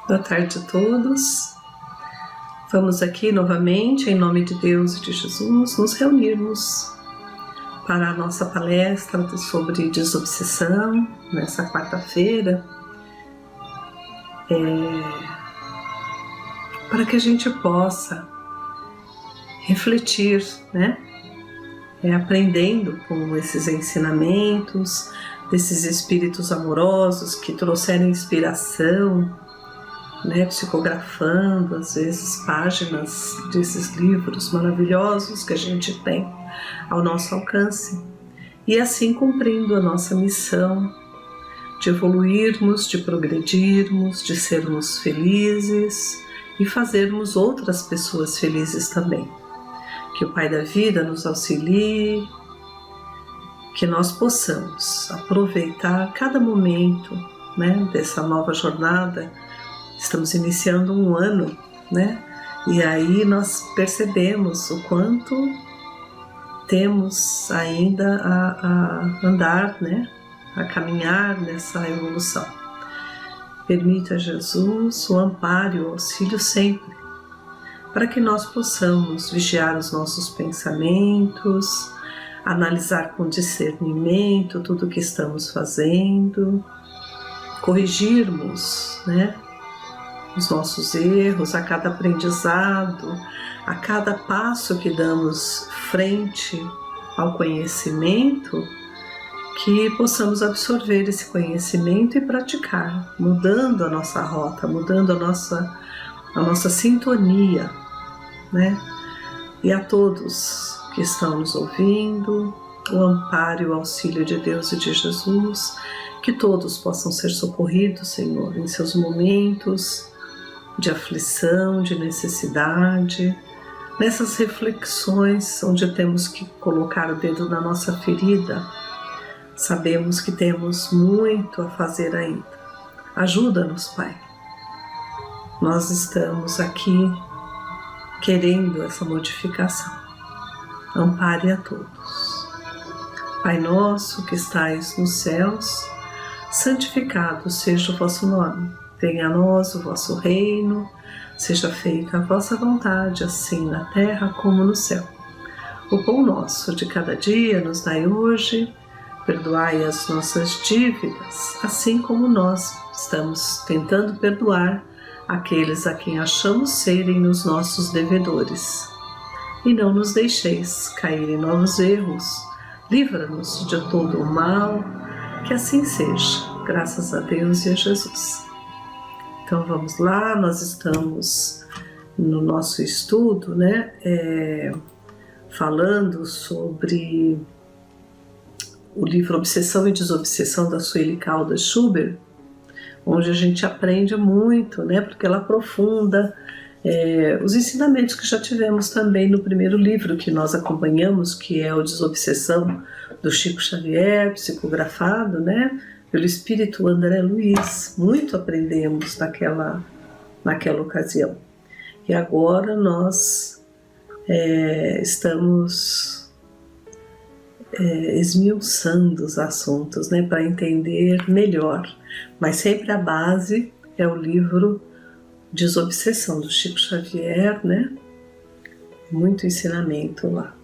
Boa tarde a todos. Vamos aqui novamente, em nome de Deus e de Jesus, nos reunirmos para a nossa palestra sobre desobsessão, nessa quarta-feira, para que a gente possa refletir, né? Aprendendo com esses ensinamentos, desses espíritos amorosos que trouxeram inspiração, né? Psicografando às vezes páginas desses livros maravilhosos que a gente tem ao nosso alcance, e assim cumprindo a nossa missão de evoluirmos, de progredirmos, de sermos felizes e fazermos outras pessoas felizes também. Que o Pai da Vida nos auxilie, que nós possamos aproveitar cada momento, né, dessa nova jornada. Estamos iniciando um ano, né? E aí nós percebemos o quanto temos ainda a andar, né? A caminhar nessa evolução. Permita a Jesus o amparo e o auxílio sempre, para que nós possamos vigiar os nossos pensamentos, analisar com discernimento tudo o que estamos fazendo, corrigirmos, né, os nossos erros a cada aprendizado, a cada passo que damos frente ao conhecimento, que possamos absorver esse conhecimento e praticar, mudando a nossa rota, mudando a nossa sintonia, né? E a todos que estão nos ouvindo, o amparo e o auxílio de Deus e de Jesus, que todos possam ser socorridos, Senhor, em seus momentos de aflição, de necessidade, nessas reflexões onde temos que colocar o dedo na nossa ferida. Sabemos que temos muito a fazer ainda. Ajuda-nos, Pai. Nós estamos aqui querendo essa modificação. Ampare a todos. Pai nosso que estais nos céus, santificado seja o vosso nome. Venha a nós o vosso reino, seja feita a vossa vontade, assim na terra como no céu. O pão nosso de cada dia nos dai hoje, perdoai as nossas dívidas, assim como nós estamos tentando perdoar aqueles a quem achamos serem os nossos devedores. E não nos deixeis cair em novos erros, livra-nos de todo o mal, que assim seja, graças a Deus e a Jesus. Então vamos lá, nós estamos no nosso estudo, né, falando sobre o livro Obsessão e Desobsessão da Sueli Caldas Schubert, onde a gente aprende muito, né, porque ela aprofunda os ensinamentos que já tivemos também no primeiro livro que nós acompanhamos, que é o Desobsessão do Chico Xavier, psicografado, né, pelo espírito André Luiz. Muito aprendemos naquela ocasião. E agora nós estamos esmiuçando os assuntos, né, para entender melhor. Mas sempre a base é o livro Desobsessão do Chico Xavier, né? Muito ensinamento lá.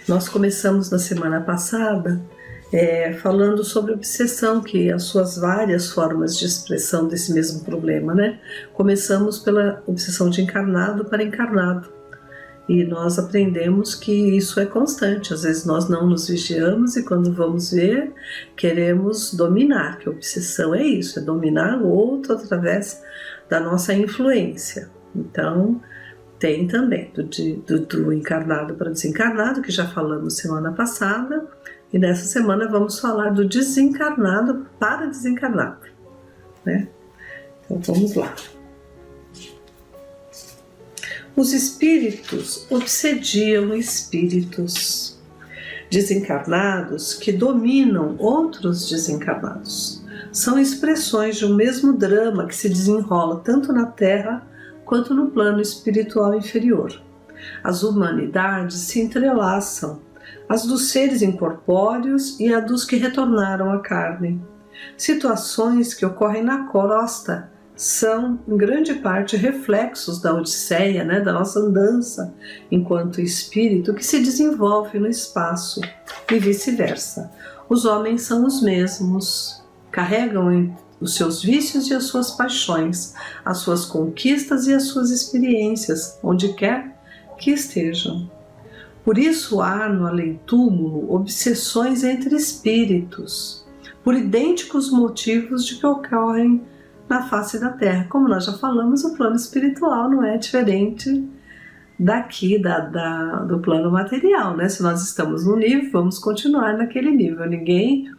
Nós começamos na semana passada falando sobre obsessão, que as suas várias formas de expressão desse mesmo problema, né? Começamos pela obsessão de encarnado para encarnado. E nós aprendemos que isso é constante. Às vezes nós não nos vigiamos e quando vamos ver, queremos dominar, que a obsessão é isso, é dominar o outro através da nossa influência. Então, tem também do encarnado para desencarnado, que já falamos semana passada, e nessa semana vamos falar do desencarnado para desencarnado, né? Então vamos lá. Os espíritos obsediam espíritos desencarnados que dominam outros desencarnados. São expressões de um mesmo drama que se desenrola tanto na Terra quanto no plano espiritual inferior. As humanidades se entrelaçam, as dos seres incorpóreos e a dos que retornaram à carne. Situações que ocorrem na crosta são, em grande parte, reflexos da Odisseia, né, da nossa andança enquanto espírito que se desenvolve no espaço e vice-versa. Os homens são os mesmos, carregam os seus vícios e as suas paixões, as suas conquistas e as suas experiências, onde quer que estejam. Por isso há no além-túmulo obsessões entre espíritos, por idênticos motivos de que ocorrem na face da Terra. Como nós já falamos, o plano espiritual não é diferente daqui do plano material, né? Se nós estamos num nível, vamos continuar naquele nível. Ninguém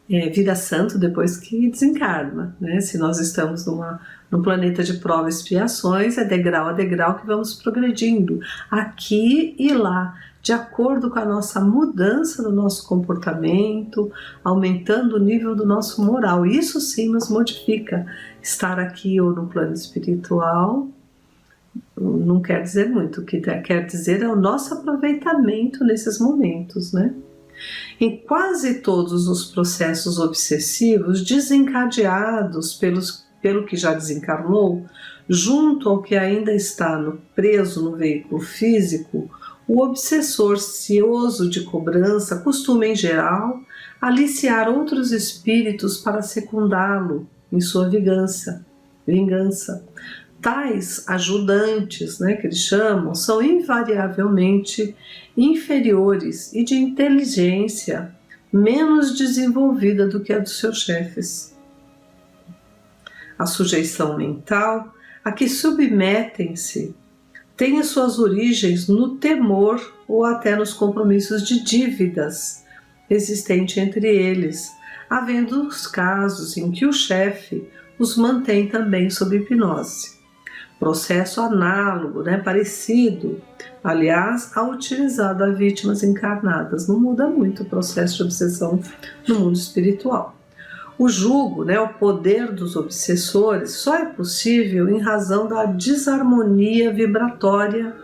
vira santo depois que desencarna, né? Se nós estamos num planeta de provas e expiações, é degrau a degrau que vamos progredindo, aqui e lá, de acordo com a nossa mudança do nosso comportamento, aumentando o nível do nosso moral. Isso sim nos modifica. Estar aqui ou no plano espiritual não quer dizer muito. O que quer dizer é o nosso aproveitamento nesses momentos, né? Em quase todos os processos obsessivos desencadeados pelo que já desencarnou, junto ao que ainda está preso no veículo físico, o obsessor cioso de cobrança costuma, em geral, aliciar outros espíritos para secundá-lo em sua vingança. Tais ajudantes, né, que eles chamam, são invariavelmente inferiores e de inteligência menos desenvolvida do que a dos seus chefes. A sujeição mental a que submetem-se tem as suas origens no temor ou até nos compromissos de dívidas existentes entre eles, havendo os casos em que o chefe os mantém também sob hipnose. Processo análogo, né, parecido, aliás, ao utilizado a vítimas encarnadas. Não muda muito o processo de obsessão no mundo espiritual. O jugo, né, o poder dos obsessores, só é possível em razão da desarmonia vibratória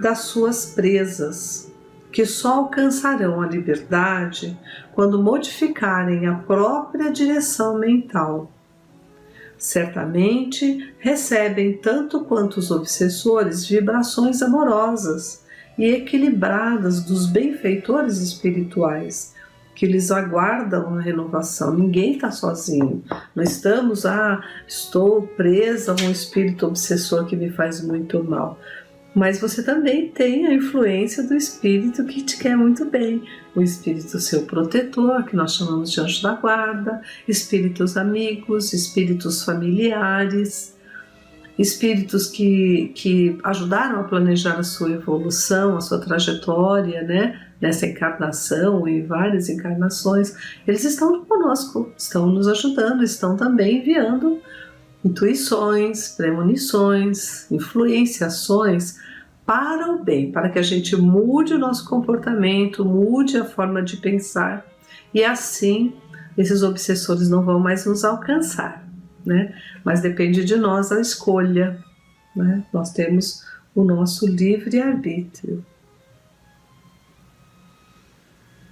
das suas presas, que só alcançarão a liberdade quando modificarem a própria direção mental. Certamente recebem, tanto quanto os obsessores, vibrações amorosas e equilibradas dos benfeitores espirituais, que lhes aguardam a renovação. Ninguém está sozinho. Não estamos, estou presa a um espírito obsessor que me faz muito mal. Mas você também tem a influência do espírito que te quer muito bem. O espírito seu protetor, que nós chamamos de anjo da guarda, espíritos amigos, espíritos familiares, espíritos que ajudaram a planejar a sua evolução, a sua trajetória, né? Nessa encarnação e em várias encarnações. Eles estão conosco, estão nos ajudando, estão também enviando intuições, premonições, influenciações para o bem, para que a gente mude o nosso comportamento, mude a forma de pensar, e assim esses obsessores não vão mais nos alcançar, né? Mas depende de nós a escolha, né? Nós temos o nosso livre-arbítrio.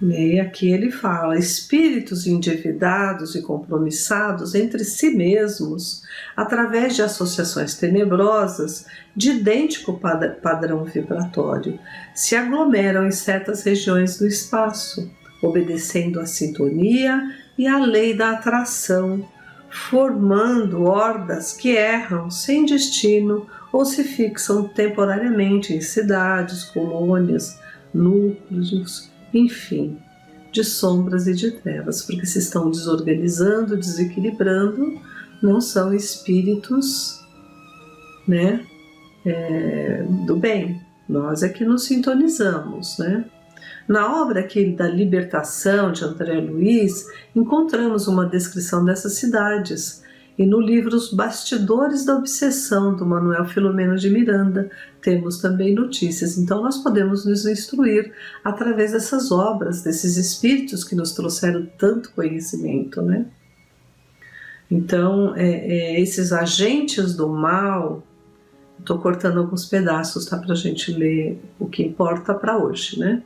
E aqui ele fala: espíritos endividados e compromissados entre si mesmos, através de associações tenebrosas de idêntico padrão vibratório, se aglomeram em certas regiões do espaço, obedecendo à sintonia e à lei da atração, formando hordas que erram sem destino ou se fixam temporariamente em cidades, colônias, núcleos, enfim, de sombras e de trevas, porque se estão desorganizando, desequilibrando, não são espíritos, né, do bem. Nós é que nos sintonizamos, né? Na obra aqui da Libertação, de André Luiz, encontramos uma descrição dessas cidades, e no livro Os Bastidores da Obsessão, do Manuel Filomeno de Miranda, temos também notícias. Então nós podemos nos instruir através dessas obras, desses espíritos que nos trouxeram tanto conhecimento, né? Então, esses agentes do mal, estou cortando alguns pedaços, tá, para a gente ler o que importa para hoje, né?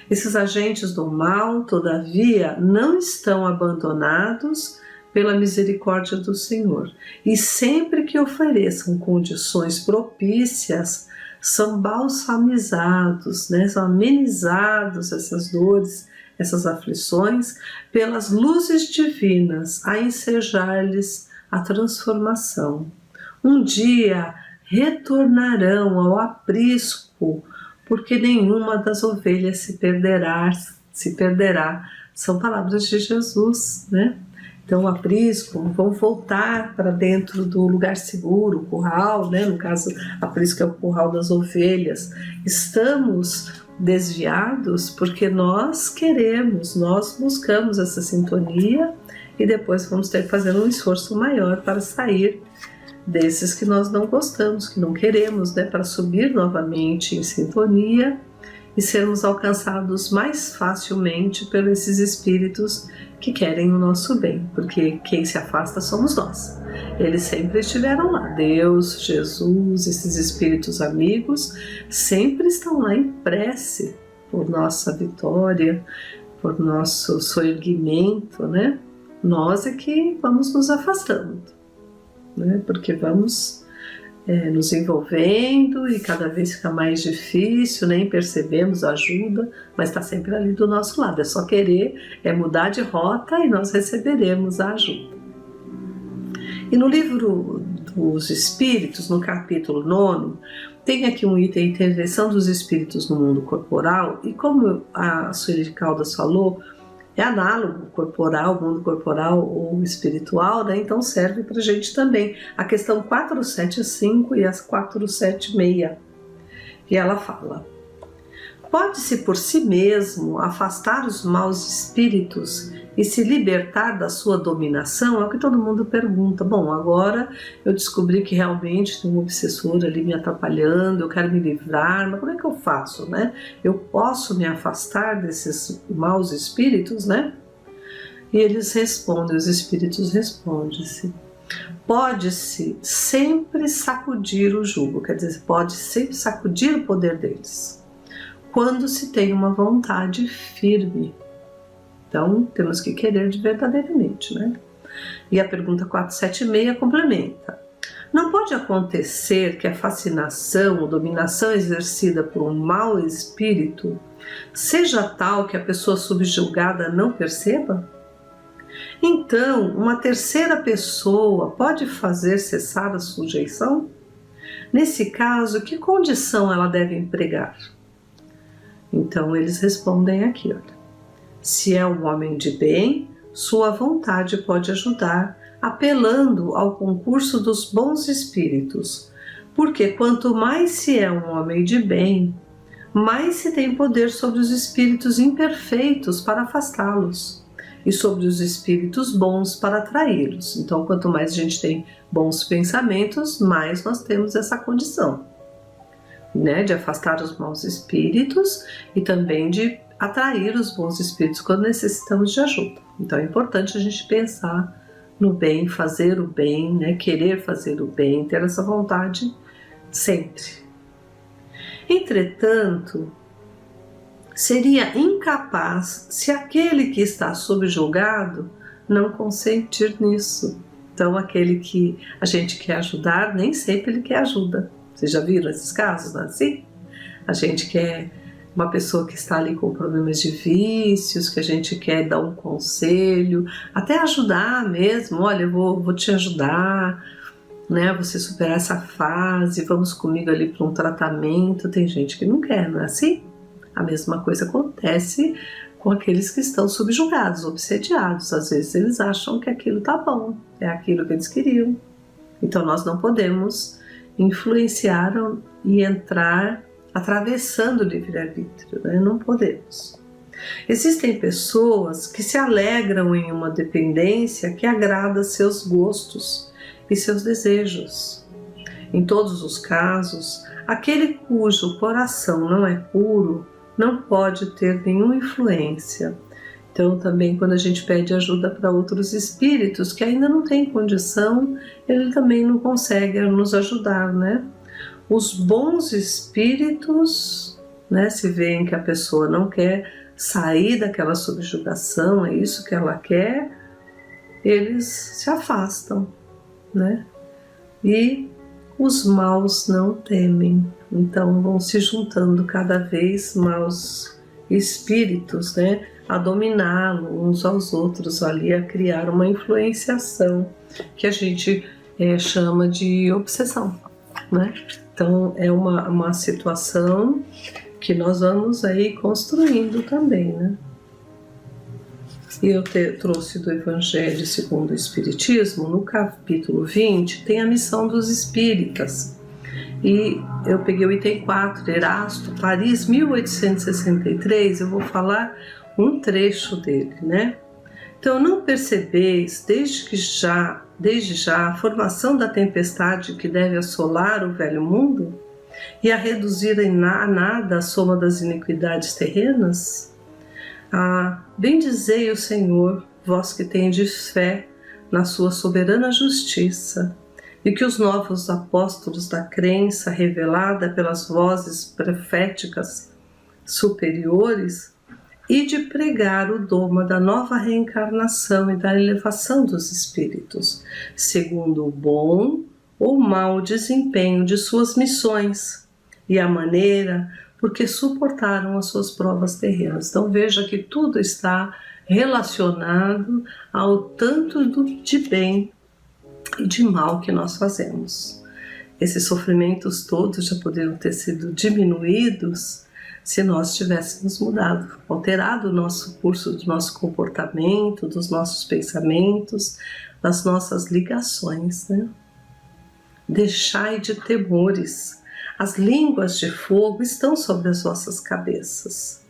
Esses agentes do mal, todavia, não estão abandonados pela misericórdia do Senhor. E sempre que ofereçam condições propícias, são balsamizados, né? São amenizados essas dores, essas aflições, pelas luzes divinas a ensejar-lhes a transformação. Um dia retornarão ao aprisco, porque nenhuma das ovelhas se perderá. São palavras de Jesus, né? Então, o aprisco, vão voltar para dentro do lugar seguro, o curral, né? No caso, aprisco é o curral das ovelhas. Estamos desviados porque nós queremos, nós buscamos essa sintonia e depois vamos ter que fazer um esforço maior para sair desses que nós não gostamos, que não queremos, né? Para subir novamente em sintonia e sermos alcançados mais facilmente pelos esses espíritos que querem o nosso bem, porque quem se afasta somos nós. Eles sempre estiveram lá, Deus, Jesus, esses espíritos amigos, sempre estão lá em prece por nossa vitória, por nosso soerguimento, né? Nós é que vamos nos afastando, né? Porque vamos nos envolvendo e cada vez fica mais difícil, nem percebemos a ajuda, mas está sempre ali do nosso lado. É só querer, mudar de rota e nós receberemos a ajuda. E no livro dos Espíritos, no capítulo 9, tem aqui um item, intervenção dos espíritos no mundo corporal, e como a Sueli Caldas falou, é análogo corporal, mundo corporal ou espiritual, né? Então serve para a gente também. A questão 475 e as 476. E ela fala: pode-se por si mesmo afastar os maus espíritos e se libertar da sua dominação? É o que todo mundo pergunta. Bom, agora eu descobri que realmente tem um obsessor ali me atrapalhando, eu quero me livrar, mas como é que eu faço, né? Eu posso me afastar desses maus espíritos, né? E eles respondem, os espíritos respondem-se: pode-se sempre sacudir o jugo, quer dizer, pode sempre sacudir o poder deles, quando se tem uma vontade firme. Então, temos que querer verdadeiramente, né? E a pergunta 476 complementa: não pode acontecer que a fascinação ou dominação exercida por um mau espírito seja tal que a pessoa subjugada não perceba? Então, uma terceira pessoa pode fazer cessar a sujeição? Nesse caso, que condição ela deve empregar? Então, eles respondem aqui, olha: se é um homem de bem, sua vontade pode ajudar, apelando ao concurso dos bons espíritos, porque quanto mais se é um homem de bem, mais se tem poder sobre os espíritos imperfeitos para afastá-los e sobre os espíritos bons para atraí-los. Então, quanto mais a gente tem bons pensamentos, mais nós temos essa condição, né, de afastar os maus espíritos e também de atrair os bons espíritos quando necessitamos de ajuda. Então é importante a gente pensar no bem, fazer o bem, né? Querer fazer o bem, ter essa vontade sempre. Entretanto, seria incapaz se aquele que está subjugado não consentir nisso. Então aquele que a gente quer ajudar, nem sempre ele quer ajuda. Vocês já viram esses casos, não é assim? A gente quer uma pessoa que está ali com problemas de vícios, que a gente quer dar um conselho, até ajudar mesmo. Olha, eu vou te ajudar, né? Você superar essa fase, vamos comigo ali para um tratamento. Tem gente que não quer, não é assim? A mesma coisa acontece com aqueles que estão subjugados, obsediados. Às vezes eles acham que aquilo tá bom, é aquilo que eles queriam. Então nós não podemos influenciar e entrar atravessando o livre-arbítrio, né? Não podemos. Existem pessoas que se alegram em uma dependência que agrada seus gostos e seus desejos. Em todos os casos, aquele cujo coração não é puro não pode ter nenhuma influência. Então também quando a gente pede ajuda para outros espíritos que ainda não têm condição, ele também não consegue nos ajudar, né? Os bons espíritos né? Se veem que a pessoa não quer sair daquela subjugação, é isso que ela quer, eles se afastam, né? E os maus não temem, então vão se juntando cada vez maus espíritos, né, a dominá-lo uns aos outros ali, a criar uma influenciação que a gente chama de obsessão, né? Então é uma situação que nós vamos aí construindo também, né? E eu trouxe do Evangelho segundo o Espiritismo, no capítulo 20, tem a missão dos espíritas. E eu peguei o item 4, Erasto, Paris, 1863, eu vou falar um trecho dele, né? Então, não percebeis, desde já, a formação da tempestade que deve assolar o velho mundo e a reduzir a nada a soma das iniquidades terrenas? Bendizei o Senhor, vós que tendes fé na sua soberana justiça, e que os novos apóstolos da crença revelada pelas vozes proféticas superiores e de pregar o dogma da nova reencarnação e da elevação dos espíritos, segundo o bom ou mau desempenho de suas missões e a maneira porque suportaram as suas provas terrenas. Então veja que tudo está relacionado ao tanto de bem e de mal que nós fazemos. Esses sofrimentos todos já poderiam ter sido diminuídos se nós tivéssemos mudado, alterado o nosso curso do nosso comportamento, dos nossos pensamentos, das nossas ligações, né? Deixai de temores. As línguas de fogo estão sobre as vossas cabeças.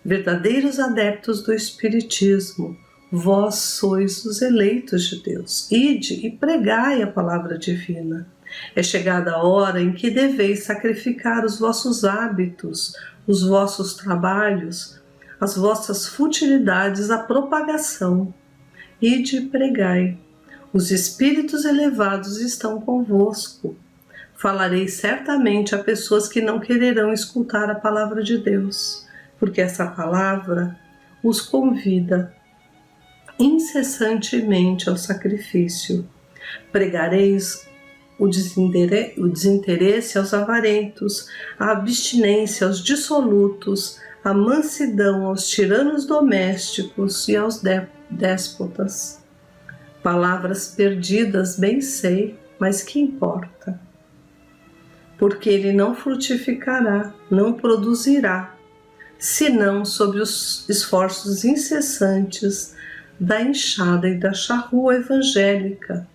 Verdadeiros adeptos do Espiritismo, vós sois os eleitos de Deus. Ide e pregai a palavra divina. É chegada a hora em que deveis sacrificar os vossos hábitos, os vossos trabalhos, as vossas futilidades à propagação. Ide e pregai. Os espíritos elevados estão convosco. Falarei certamente a pessoas que não quererão escutar a palavra de Deus, porque essa palavra os convida incessantemente ao sacrifício. Pregareis o desinteresse aos avarentos, a abstinência aos dissolutos, a mansidão aos tiranos domésticos e aos déspotas. Palavras perdidas, bem sei, mas que importa? Porque ele não frutificará, não produzirá, senão sob os esforços incessantes da enxada e da charrua evangélica.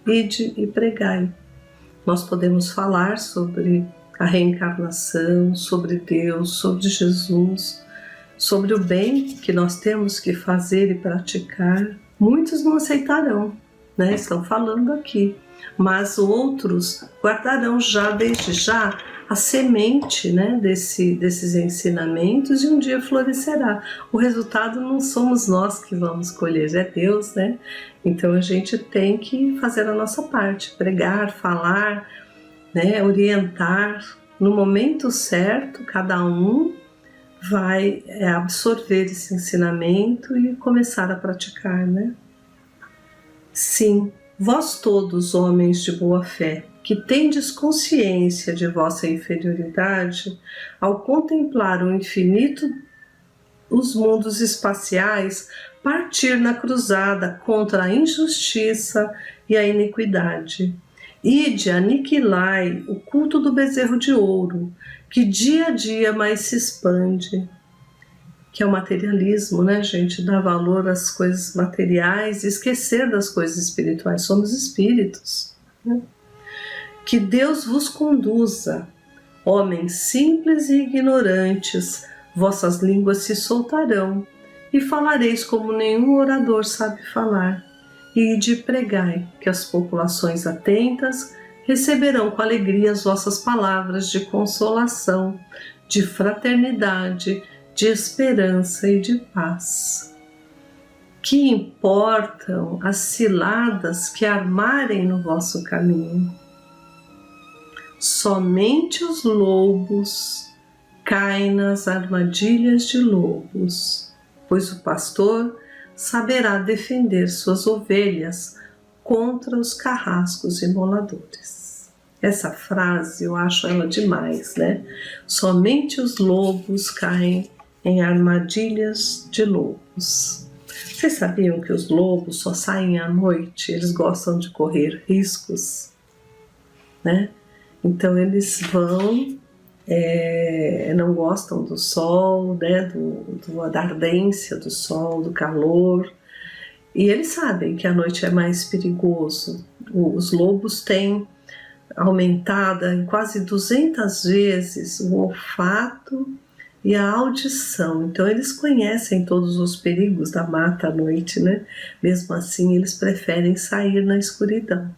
Ide e pregai. Nós podemos falar sobre a reencarnação, sobre Deus, sobre Jesus, sobre o bem que nós temos que fazer e praticar. Muitos não aceitarão, né? Estão falando aqui. Mas outros guardarão já, desde já, a semente, né, desses ensinamentos e um dia florescerá. O resultado não somos nós que vamos colher, é Deus, né? Então a gente tem que fazer a nossa parte, pregar, falar, né, orientar. No momento certo, cada um vai absorver esse ensinamento e começar a praticar, né? Sim. Vós todos, homens de boa fé, que tendes consciência de vossa inferioridade, ao contemplar o infinito, os mundos espaciais, partir na cruzada contra a injustiça e a iniquidade. Ide, aniquilai o culto do bezerro de ouro, que dia a dia mais se expande, que é o materialismo, né, gente? Dar valor às coisas materiais e esquecer das coisas espirituais. Somos espíritos, né? Que Deus vos conduza, homens simples e ignorantes, vossas línguas se soltarão e falareis como nenhum orador sabe falar. E de pregai, que as populações atentas receberão com alegria as vossas palavras de consolação, de fraternidade, de esperança e de paz. Que importam as ciladas que armarem no vosso caminho? Somente os lobos caem nas armadilhas de lobos, pois o pastor saberá defender suas ovelhas contra os carrascos imoladores. Essa frase eu acho ela demais, né? Somente os lobos caem em armadilhas de lobos. Vocês sabiam que os lobos só saem à noite? Eles gostam de correr riscos, né? Então eles vão, não gostam do sol, né? Da ardência do sol, do calor. E eles sabem que a noite é mais perigoso. Os lobos têm aumentado em quase 200 vezes o olfato e a audição. Então eles conhecem todos os perigos da mata à noite, né? Mesmo assim eles preferem sair na escuridão.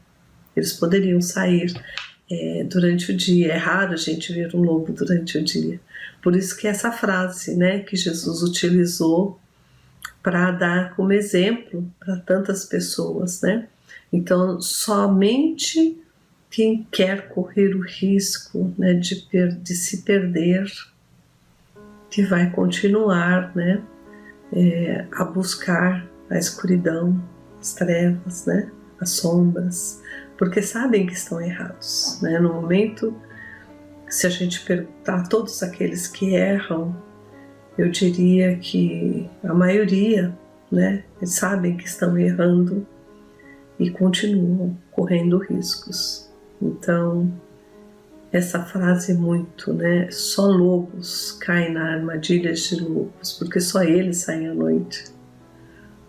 Eles poderiam sair durante o dia. É raro a gente ver um lobo durante o dia. Por isso que essa frase, né, que Jesus utilizou para dar como exemplo para tantas pessoas, né? Então, somente quem quer correr o risco, né, de se perder, que vai continuar, né, a buscar a escuridão, as trevas, né, as sombras, porque sabem que estão errados, né? No momento, se a gente perguntar a todos aqueles que erram, eu diria que a maioria, né, eles sabem que estão errando e continuam correndo riscos. Então, essa frase é muito, né? Só lobos caem na armadilha de lobos, porque só eles saem à noite.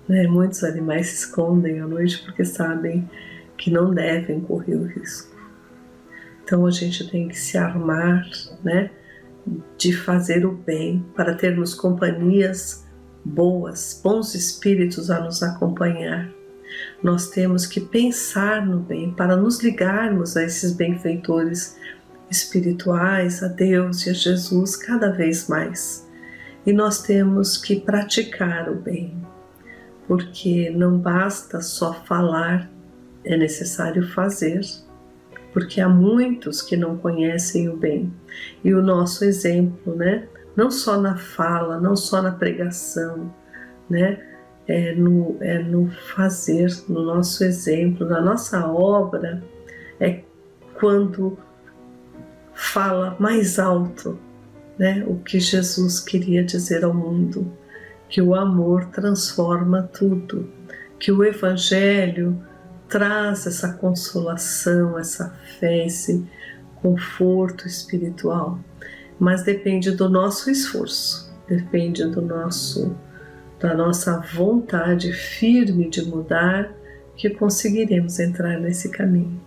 Né? Muitos animais se escondem à noite porque sabem que não devem correr o risco. Então, a gente tem que se armar, né, de fazer o bem, para termos companhias boas, bons espíritos a nos acompanhar. Nós temos que pensar no bem para nos ligarmos a esses benfeitores espirituais, a Deus e a Jesus cada vez mais. E nós temos que praticar o bem, porque não basta só falar, é necessário fazer. Porque há muitos que não conhecem o bem. E o nosso exemplo, né? Não só na fala, não só na pregação, né? É no fazer, no nosso exemplo, na nossa obra, é quando fala mais alto, né? O que Jesus queria dizer ao mundo, que o amor transforma tudo, que o Evangelho traz essa consolação, essa fé, esse conforto espiritual, mas depende do nosso esforço, depende da nossa vontade firme de mudar, que conseguiremos entrar nesse caminho.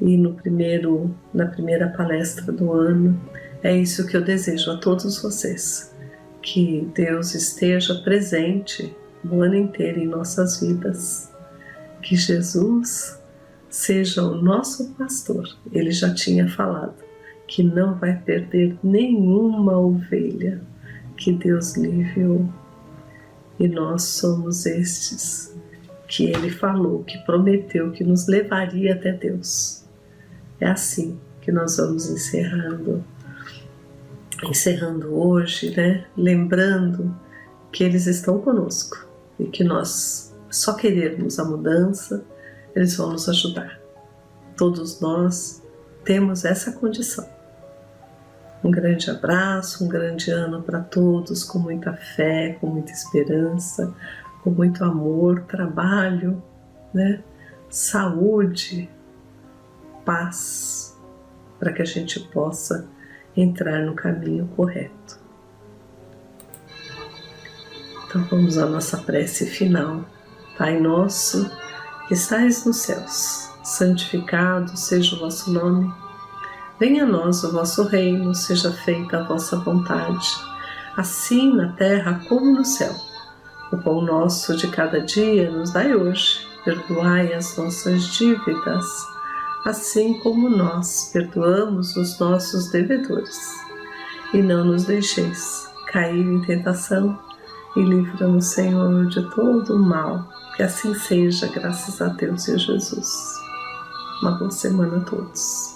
E na primeira palestra do ano, é isso que eu desejo a todos vocês, que Deus esteja presente o ano inteiro em nossas vidas, que Jesus seja o nosso pastor. Ele já tinha falado que não vai perder nenhuma ovelha que Deus lhe enviou. E nós somos estes que Ele falou, que prometeu que nos levaria até Deus. É assim que nós vamos encerrando hoje, né? Lembrando que eles estão conosco e que nós só querermos a mudança, eles vão nos ajudar. Todos nós temos essa condição. Um grande abraço, um grande ano para todos, com muita fé, com muita esperança, com muito amor, trabalho, né? Saúde, paz, para que a gente possa entrar no caminho correto. Então vamos à nossa prece final. Pai nosso, que estais nos céus, santificado seja o vosso nome. Venha a nós o vosso reino, seja feita a vossa vontade, assim na terra como no céu. O pão nosso de cada dia nos dai hoje. Perdoai as nossas dívidas, assim como nós perdoamos os nossos devedores. E não nos deixeis cair em tentação, e livra-nos, Senhor, de todo o mal. Que assim seja, graças a Deus e a Jesus. Uma boa semana a todos.